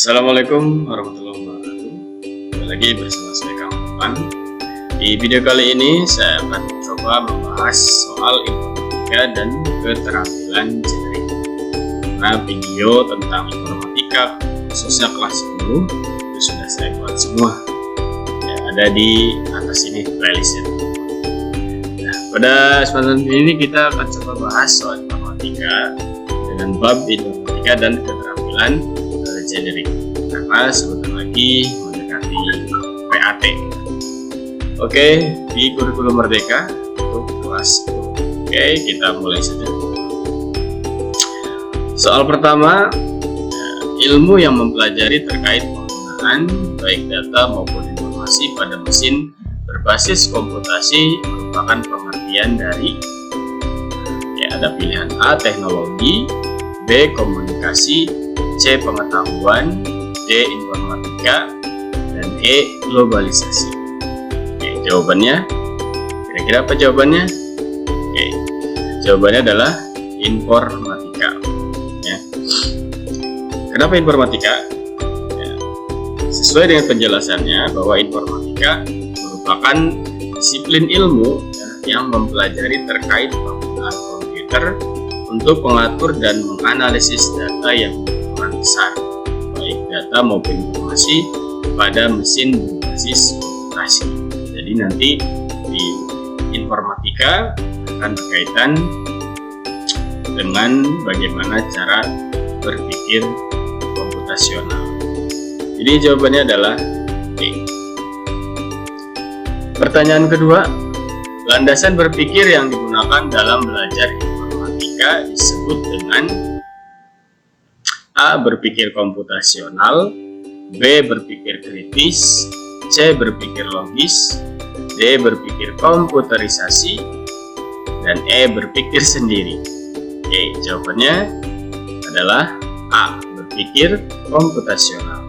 Assalamualaikum warahmatullahi wabarakatuh. Kembali lagi bersama saya Kang Irfan. Di video kali ini saya akan mencoba membahas soal informatika dan keterampilan jenerik. Nah, video tentang informatika khususnya kelas 10 itu sudah saya buat semua. Ya, ada di atas ini playlistnya. Nah, pada kesempatan ini kita akan coba bahas soal informatika dengan bab informatika dan keterampilan jenerik, karena sebentar lagi mendekati PAT. Oke, di kurikulum Merdeka untuk kelas 10. Oke, kita mulai saja. Soal pertama, ilmu yang mempelajari terkait penggunaan baik data maupun informasi pada mesin berbasis komputasi merupakan pengertian dari ada pilihan A. Teknologi, B. Komunikasi, C. Pengetahuan, D. Informatika, dan E. Globalisasi. Oke, jawabannya kira-kira apa jawabannya? Oke, jawabannya adalah informatika. Ya. Kenapa informatika? Ya, sesuai dengan penjelasannya bahwa informatika merupakan disiplin ilmu yang mempelajari terkait penggunaan komputer untuk mengatur dan menganalisis data yang besar, baik data maupun informasi pada mesin berbasis komputasi. Jadi nanti di informatika akan berkaitan dengan bagaimana cara berpikir komputasional. Jadi jawabannya adalah B. Pertanyaan kedua, landasan berpikir yang digunakan dalam belajar informatika disebut dengan A. Berpikir komputasional, B. Berpikir kritis, C. Berpikir logis, D. Berpikir komputerisasi, dan E. Berpikir sendiri. Oke, jawabannya adalah A. Berpikir komputasional.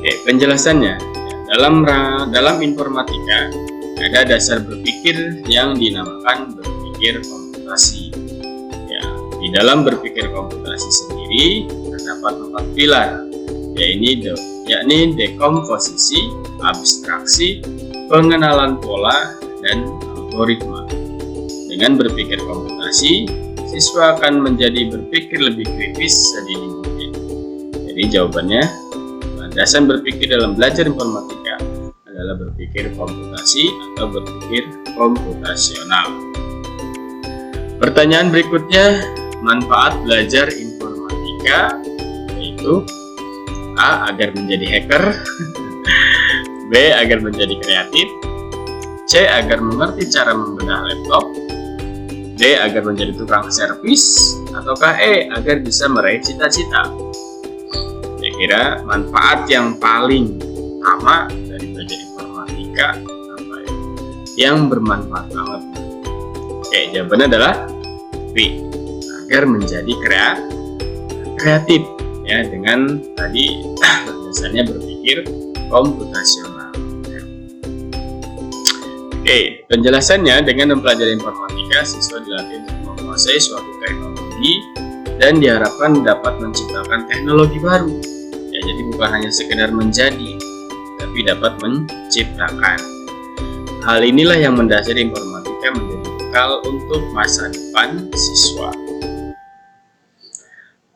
Oke, penjelasannya dalam informatika ada dasar berpikir yang dinamakan berpikir komputasi. Di dalam berpikir komputasi sendiri terdapat 4 pilar, yakni dekomposisi, abstraksi, pengenalan pola, dan algoritma. Dengan berpikir komputasi, siswa akan menjadi berpikir lebih kritis sedini mungkin. Jadi jawabannya, landasan berpikir dalam belajar informatika adalah berpikir komputasi atau berpikir komputasional. Pertanyaan berikutnya, manfaat belajar informatika yaitu A. Agar menjadi hacker, B. Agar menjadi kreatif, C. Agar mengerti cara membedah laptop, D. Agar menjadi tukang servis, ataukah E. Agar bisa meraih cita-cita. Kira-kira manfaat yang paling utama dari belajar informatika apa ya? Yang bermanfaat banget. Oke, jawabannya adalah B. Agar menjadi kreatif ya, dengan tadi dasarnya berpikir komputasional. Oke, penjelasannya dengan mempelajari informatika siswa dilatih untuk menguasai suatu teknologi dan diharapkan dapat menciptakan teknologi baru. Ya, jadi bukan hanya sekedar menjadi, tapi dapat menciptakan. Hal inilah yang mendasari informatika menjadi bekal untuk masa depan siswa.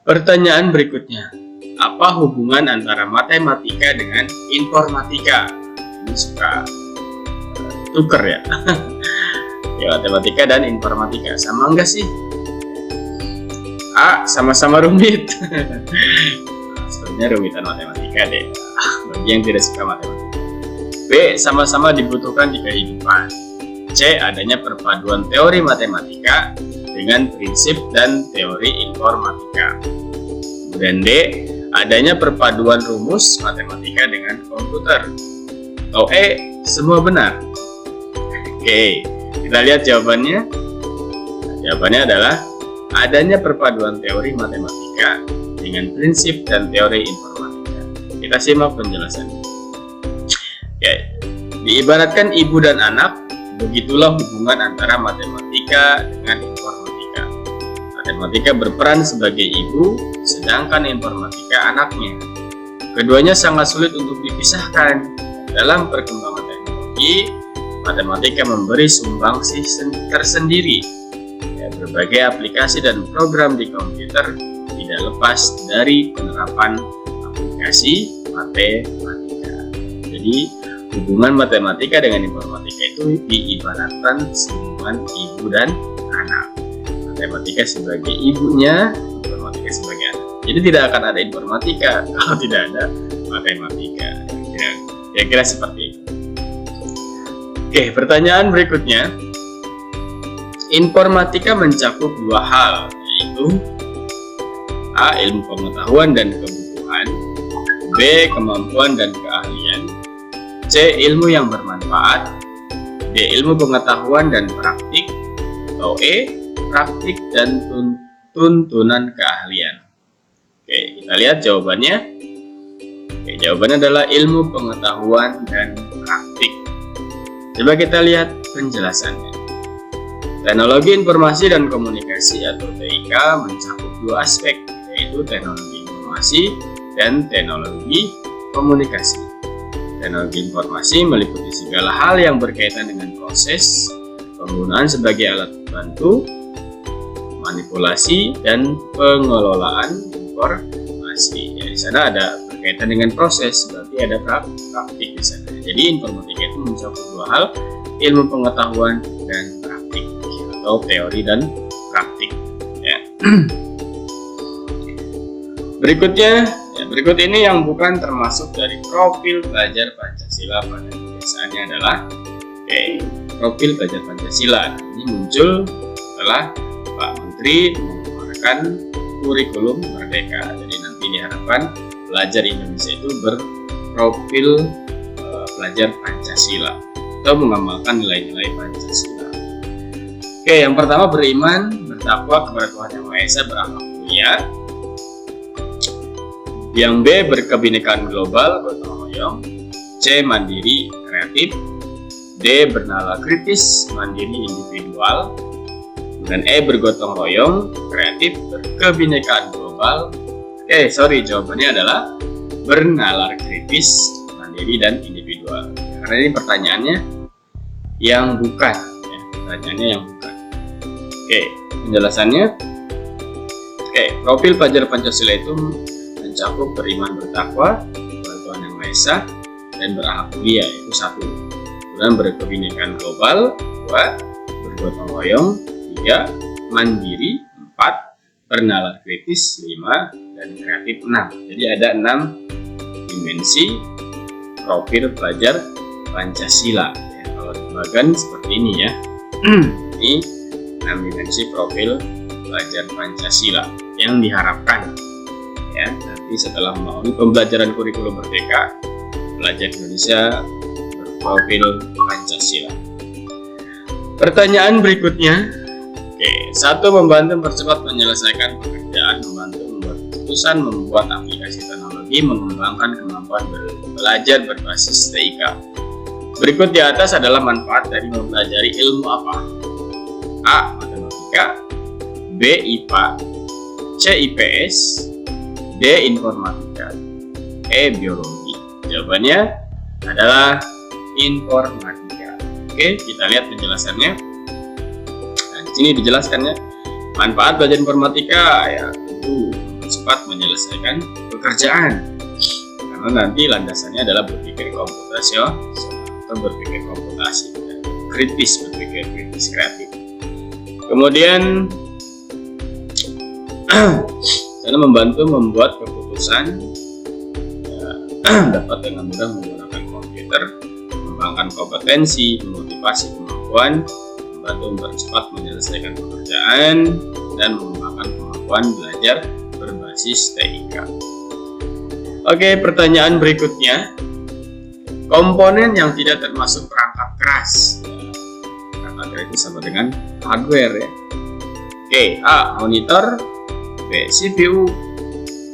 Pertanyaan berikutnya, apa hubungan antara matematika dengan informatika? Ini suka tuker ya. Ya, matematika dan informatika sama enggak sih? A. Sama-sama rumit. Sebenarnya rumitan matematika deh, bagi yang tidak suka matematika. B. Sama-sama dibutuhkan di kehidupan. C. Adanya perpaduan teori matematika dengan prinsip dan teori informatika. Kemudian D. Adanya perpaduan rumus matematika dengan komputer. Atau E. Semua benar. Oke, kita lihat jawabannya. Jawabannya adalah adanya perpaduan teori matematika dengan prinsip dan teori informatika. Kita simak penjelasannya. Ya, diibaratkan ibu dan anak, begitulah hubungan antara matematika dengan informatika. Matematika berperan sebagai ibu, sedangkan informatika anaknya. Keduanya sangat sulit untuk dipisahkan. Dalam perkembangan teknologi, matematika memberi sumbangsih tersendiri. Berbagai aplikasi dan program di komputer tidak lepas dari penerapan aplikasi matematika. Jadi, hubungan matematika dengan informatika itu diibaratkan hubungan ibu dan anak. Matematika sebagai ibunya, informatika sebagai anak. Jadi tidak akan ada informatika kalau tidak ada matematika. Kira-kira seperti itu. Oke, pertanyaan berikutnya. Informatika mencakup dua hal, yaitu A. Ilmu pengetahuan dan kebutuhan, B. Kemampuan dan keahlian, C. Ilmu yang bermanfaat, D. Ilmu pengetahuan dan praktik, atau E. Praktik dan tuntunan keahlian. Oke, kita lihat jawabannya. Oke, jawabannya adalah ilmu pengetahuan dan praktik. Coba kita lihat penjelasannya. Teknologi informasi dan komunikasi atau TIK mencakup dua aspek, yaitu teknologi informasi dan teknologi komunikasi. Teknologi informasi meliputi segala hal yang berkaitan dengan proses, penggunaan sebagai alat bantu, manipulasi, dan pengelolaan informasi. Ya, di sana ada berkaitan dengan proses, berarti ada praktik di sana. Jadi informatika itu mencakup dua hal, ilmu pengetahuan dan praktik, atau teori dan praktik. Ya. Berikut ini yang bukan termasuk dari profil pelajar Pancasila pada kebiasaannya adalah profil pelajar Pancasila. Ini muncul setelah Pak Menteri mengeluarkan kurikulum Merdeka. Jadi nanti diharapkan pelajar Indonesia itu berprofil pelajar Pancasila atau mengamalkan nilai-nilai Pancasila. Oke, yang pertama beriman, bertakwa kepada Tuhan Yang Maha Esa, berakhlak mulia. Yang B berkebinekaan global, gotong royong. C mandiri, kreatif. D bernalar kritis, mandiri, individual. Dan E bergotong royong, kreatif, berkebinekaan global. Jawabannya adalah bernalar kritis, mandiri, dan individual. Karena ini pertanyaannya yang bukan, penjelasannya. Profil pelajar Pancasila itu mencakup beriman, bertakwa kepada Tuhan Yang Maha Esa, dan berakhlak mulia, itu 1. Kemudian berkebinekaan global, 2. Bergotong royong, 3. Mandiri, 4. Bernalar kritis, 5. Dan kreatif, 6. Jadi ada 6 dimensi profil pelajar Pancasila. Ya, kalau dibagikan seperti ini ya. Ini 6 dimensi profil pelajar Pancasila yang diharapkan. Ya, nanti setelah melalui pembelajaran kurikulum Merdeka, pelajar Indonesia berprofil Pancasila. Pertanyaan berikutnya. 1. Membantu mempercepat menyelesaikan pekerjaan, membantu membuat keputusan, membuat aplikasi teknologi, mengembangkan kemampuan belajar berbasis TIK. Berikut di atas adalah manfaat dari mempelajari ilmu apa? A. Matematika, B. IPA, C. IPS, D. Informatika, E. Biologi. Jawabannya adalah informatika. Oke, kita lihat penjelasannya. Nah, di sini dijelaskannya manfaat belajar informatika ya tentu cepat menyelesaikan pekerjaan. Karena nanti landasannya adalah berpikir komputasional atau berpikir komputasi, kritis, berpikir kritis, kreatif. Kemudian karena membantu membuat keputusan, dapat dengan mudah menggunakan komputer, mengembangkan kompetensi, memotivasi kemampuan, membantu mempercepat menyelesaikan pekerjaan, dan mengembangkan kemampuan belajar berbasis TIK. Oke, pertanyaan berikutnya. Komponen yang tidak termasuk perangkat keras. Perangkat keras itu sama dengan hardware ya. Oke, A. Monitor, B. CPU,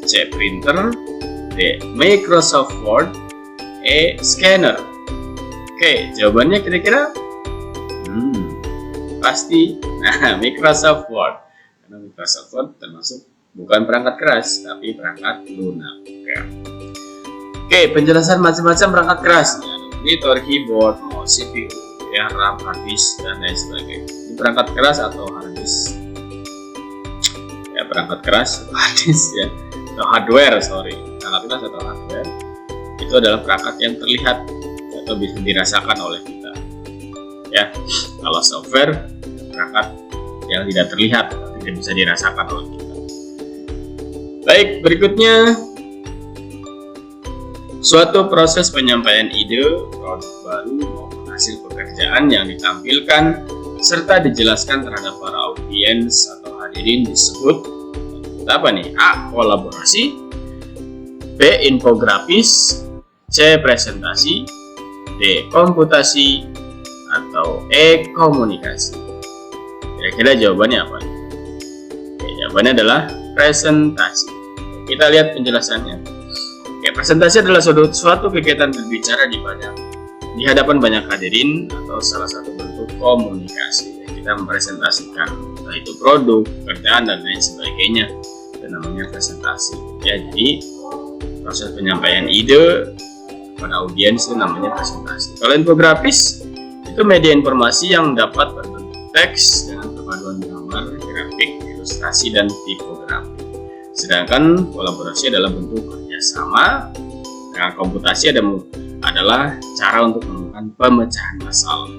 C. Printer, D. Microsoft Word, E. Scanner. Oke, jawabannya kira-kira pasti Microsoft Word. Karena karena microsoft termasuk bukan perangkat keras tapi perangkat lunak. Oke, penjelasan macam-macam perangkat keras, ada monitor, keyboard, mouse, CPU, ya, RAM, hard disk, dan lain sebagainya. Ini perangkat keras atau hard disk, ya, perangkat keras atau hard disk, ya, atau hardware, perangkat keras atau hardware itu adalah perangkat yang terlihat atau bisa dirasakan oleh kita, ya. Kalau software, perangkat yang tidak terlihat, tidak bisa dirasakan oleh kita. Baik, berikutnya suatu proses penyampaian ide, produk baru maupun hasil pekerjaan yang ditampilkan serta dijelaskan terhadap para audiens atau hadirin disebut apa nih? A. Kolaborasi, B. Infografis, C. Presentasi, D. Komputasi, atau E. Komunikasi. Kira-kira jawabannya apa? Oke, jawabannya adalah presentasi. Kita lihat penjelasannya. Oke, presentasi adalah suatu kegiatan berbicara di hadapan banyak hadirin atau salah satu bentuk komunikasi. Kita mempresentasikan entah itu produk, pekerjaan, dan lain sebagainya. Itu namanya presentasi. Ya, jadi proses penyampaian ide pada audiens itu namanya presentasi. Kalau infografis itu media informasi yang dapat berbentuk teks dengan perpaduan gambar, grafik, ilustrasi, dan tipografi. Sedangkan kolaborasi adalah bentuk kerjasama. Nah, komputasi adalah cara untuk menemukan pemecahan masalah.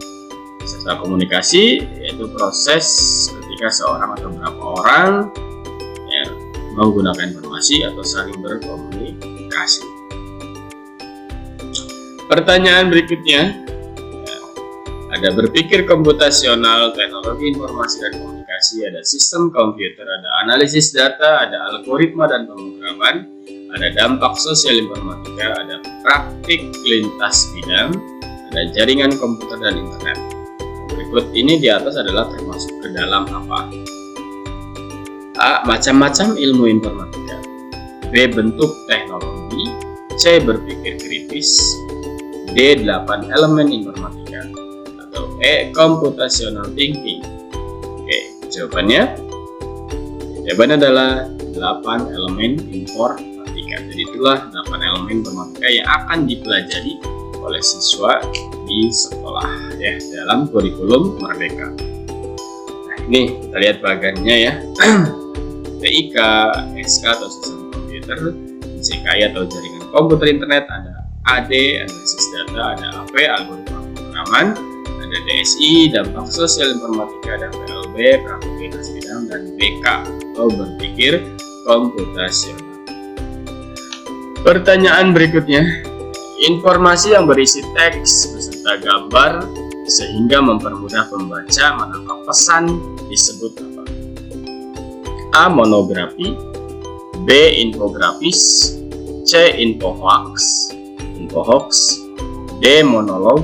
Serta komunikasi yaitu proses ketika seorang atau beberapa orang, ya, menggunakan informasi atau saling berkomunikasi. Pertanyaan berikutnya, ya, ada berpikir komputasional, teknologi informasi dan komunikasi, ada sistem komputer, ada analisis data, ada algoritma dan pemrograman, ada dampak sosial informatika, ada praktik lintas bidang, ada jaringan komputer dan internet. Berikut ini di atas adalah termasuk ke dalam apa? A. Macam-macam ilmu informatika, B. Bentuk teknologi, C. Berpikir kritis, D. 8 elemen informatika, atau E. Computational thinking. Oke, jawabannya adalah 8 elemen informatika. Jadi itulah 8 elemen informatika yang akan dipelajari oleh siswa di sekolah, ya, dalam kurikulum Merdeka. Nah, ini kita lihat bagannya, ya. TIK, SK atau sistem komputer, CKI atau jaringan komputer internet, ada AD, analisis data, ada AP, algoritma pemrograman, ada DSI, dampak sosial informatika, ada PLB, praktik lintas bidang, dan BK atau berpikir komputasional. Pertanyaan berikutnya, informasi yang berisi teks beserta gambar sehingga mempermudah pembaca menangkap pesan disebut apa? A. Monografi, B. Infografis, C. Infohoax, D. Monolog,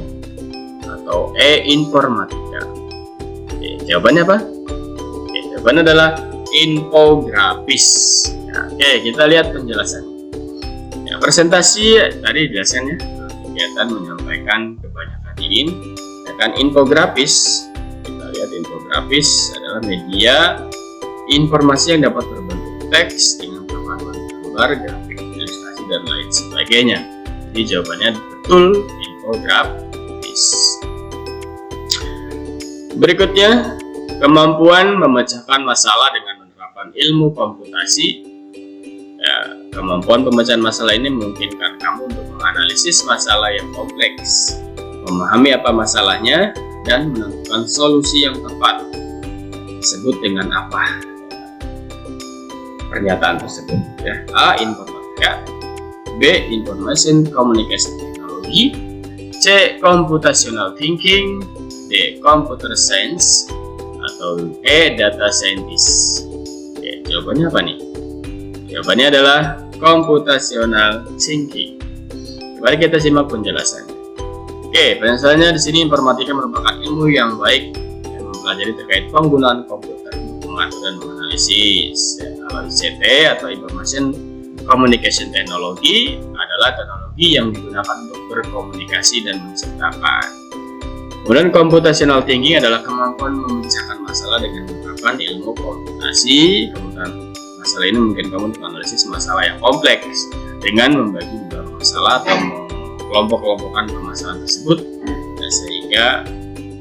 atau E. Informatika. Oke, jawabannya apa? Oke, jawabannya adalah infografis. Ya, oke, kita lihat penjelasannya. Ya, presentasi tadi biasanya kegiatan menyampaikan kepada hadirin. Sedangkan infografis, kita lihat infografis adalah media informasi yang dapat berbentuk teks dengan perpaduan gambar, grafik, ilustrasi, dan lain sebagainya. Jadi jawabannya betul, infografis. Berikutnya, kemampuan memecahkan masalah dengan menerapkan ilmu komputasi. Ya, kemampuan pemecahan masalah ini memungkinkan kamu untuk menganalisis masalah yang kompleks, memahami apa masalahnya, dan menentukan solusi yang tepat. Disebut dengan apa pernyataan tersebut? Ya. A. Informatika, B. Information Communication Technology, C. Computational Thinking, D. Computer Science, atau E. Data Scientist. Oke, jawabannya apa nih? Jawabannya adalah Computational Thinking. Mari kita simak penjelasannya. Oke, penjelasannya di sini informatika merupakan ilmu yang baik yang mempelajari terkait penggunaan komputer untuk mengatur dan menganalisis. Kalau ICT atau Information Communication Technology adalah teknologi yang digunakan untuk berkomunikasi dan menciptakan. Kemudian computational thinking adalah kemampuan memecahkan masalah dengan penerapan ilmu komputasi. Kemudian masalah ini mungkin kamu menganalisis masalah yang kompleks dengan membagi beberapa masalah atau kelompok-kelompokkan permasalahan tersebut, sehingga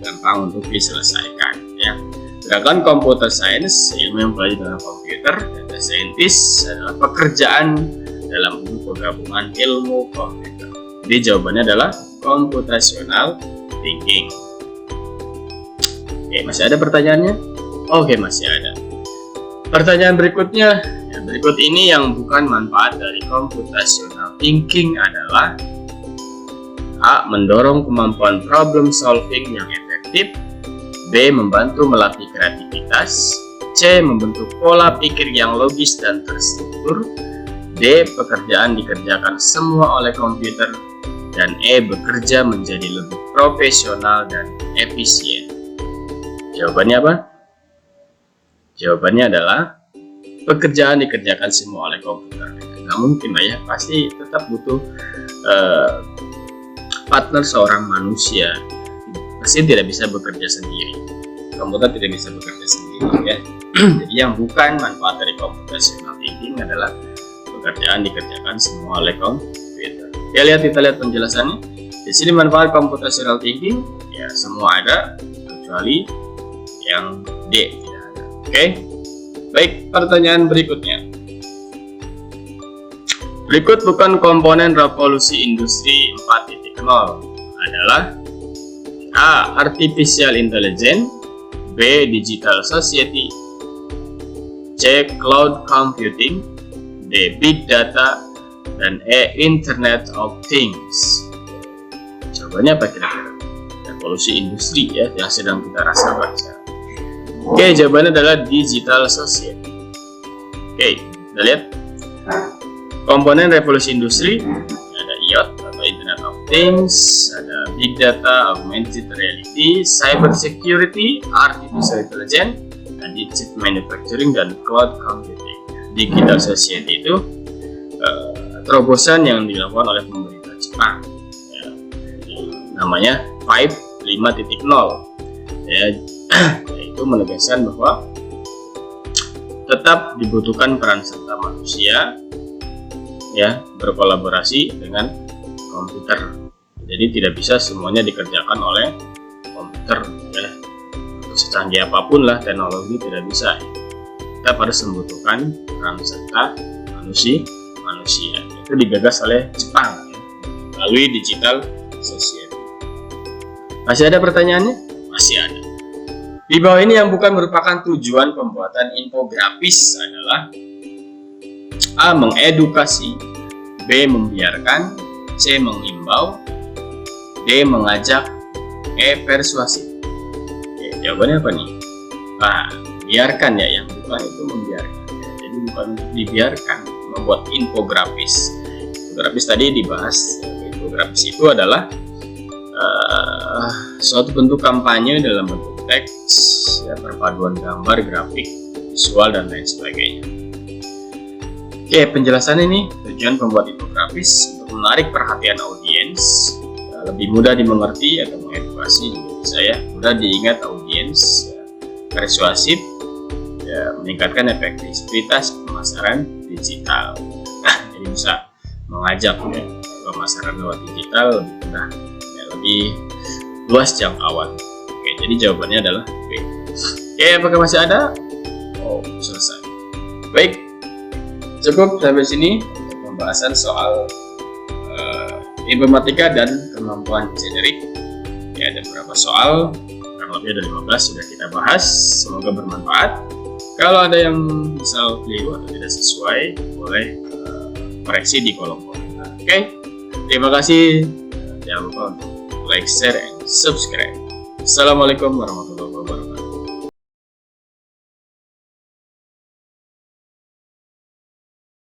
gampang untuk diselesaikan ya. Sedangkan computer science, ilmu yang belajar dengan komputer, data scientist adalah pekerjaan dalam penggabungan ilmu komputer. Jadi jawabannya adalah computational thinking. Oke, masih ada pertanyaannya? Oke, masih ada. Pertanyaan berikutnya, berikut ini yang bukan manfaat dari computational thinking adalah: A. Mendorong kemampuan problem solving yang efektif. B. Membantu melatih kreativitas. C. Membentuk pola pikir yang logis dan terstruktur. D. Pekerjaan dikerjakan semua oleh komputer. Dan E. Bekerja menjadi lebih profesional dan efisien. Jawabannya apa? Jawabannya adalah pekerjaan dikerjakan semua oleh komputer. Nggak mungkin lah ya, pasti tetap butuh partner seorang manusia. Mesin tidak bisa bekerja sendiri, komputer tidak bisa bekerja sendiri ya. Jadi yang bukan manfaat dari computational thinking adalah pekerjaan dikerjakan semua oleh komputer. Ya, kita lihat penjelasannya. Di sini manfaat computational thinking ya semua ada kecuali yang D tidak ada. Oke. Baik, pertanyaan berikutnya. Berikut bukan komponen revolusi industri 4.0 adalah: A. Artificial Intelligence. B. Digital Society. C. Cloud Computing. D. Big Data. Dan E. Internet of Things. Jawabannya apa kira-kira? Revolusi industri ya, yang sedang kita rasakan sekarang. Oke, jawabannya adalah Digital Society. Oke, kita lihat komponen revolusi industri. Ada IoT atau Internet of Things, ada Big Data, Augmented Reality, Cyber Security, Artificial Intelligence, Additive Manufacturing, dan Cloud Computing. Digital Society itu terobosan yang dilakukan oleh pemerintah Jepang ya, namanya 5.0 ya, yaitu menegaskan bahwa tetap dibutuhkan peran serta manusia ya, berkolaborasi dengan komputer. Jadi tidak bisa semuanya dikerjakan oleh komputer ya. Secanggih apapun lah teknologi tidak bisa. Kita harus membutuhkan peran serta manusia. Itu digagas oleh Jepang ya, melalui Digital Society. Masih ada pertanyaannya? Masih ada. Di bawah ini yang bukan merupakan tujuan pembuatan infografis adalah: A. Mengedukasi. B. Membiarkan. C. Mengimbau. D. Mengajak. E. Persuasif. Oke, jawabannya apa nih? Biarkan ya, yang bukan itu membiarkan ya. Jadi bukan dibiarkan, membuat infografis. Infografis tadi dibahas. Infografis itu adalah suatu bentuk kampanye dalam bentuk teks ya, perpaduan gambar, grafik, visual, dan lain sebagainya. Oke, penjelasan ini tujuan pembuat infografis untuk menarik perhatian audiens, lebih mudah dimengerti atau mengedukasi juga bisa ya, mudah diingat audiens, persuasif, ya, meningkatkan efektivitas pemasaran digital. Jadi bisa mengajak ya, pemasaran lewat digital lebih mudah, ya, lebih luas jangkauan. Oke, jadi jawabannya adalah B. Oke, apakah masih ada? Oh, selesai. Baik, cukup sampai sini untuk pembahasan soal informatika dan kemampuan generik. Ya, ada beberapa soal, kurang lebih ada 15 sudah kita bahas. Semoga bermanfaat. Kalau ada yang misal keliru atau tidak sesuai, boleh koreksi di kolom komentar. Oke, terima kasih. Jangan lupa untuk like, share, and subscribe. Assalamualaikum warahmatullahi wabarakatuh.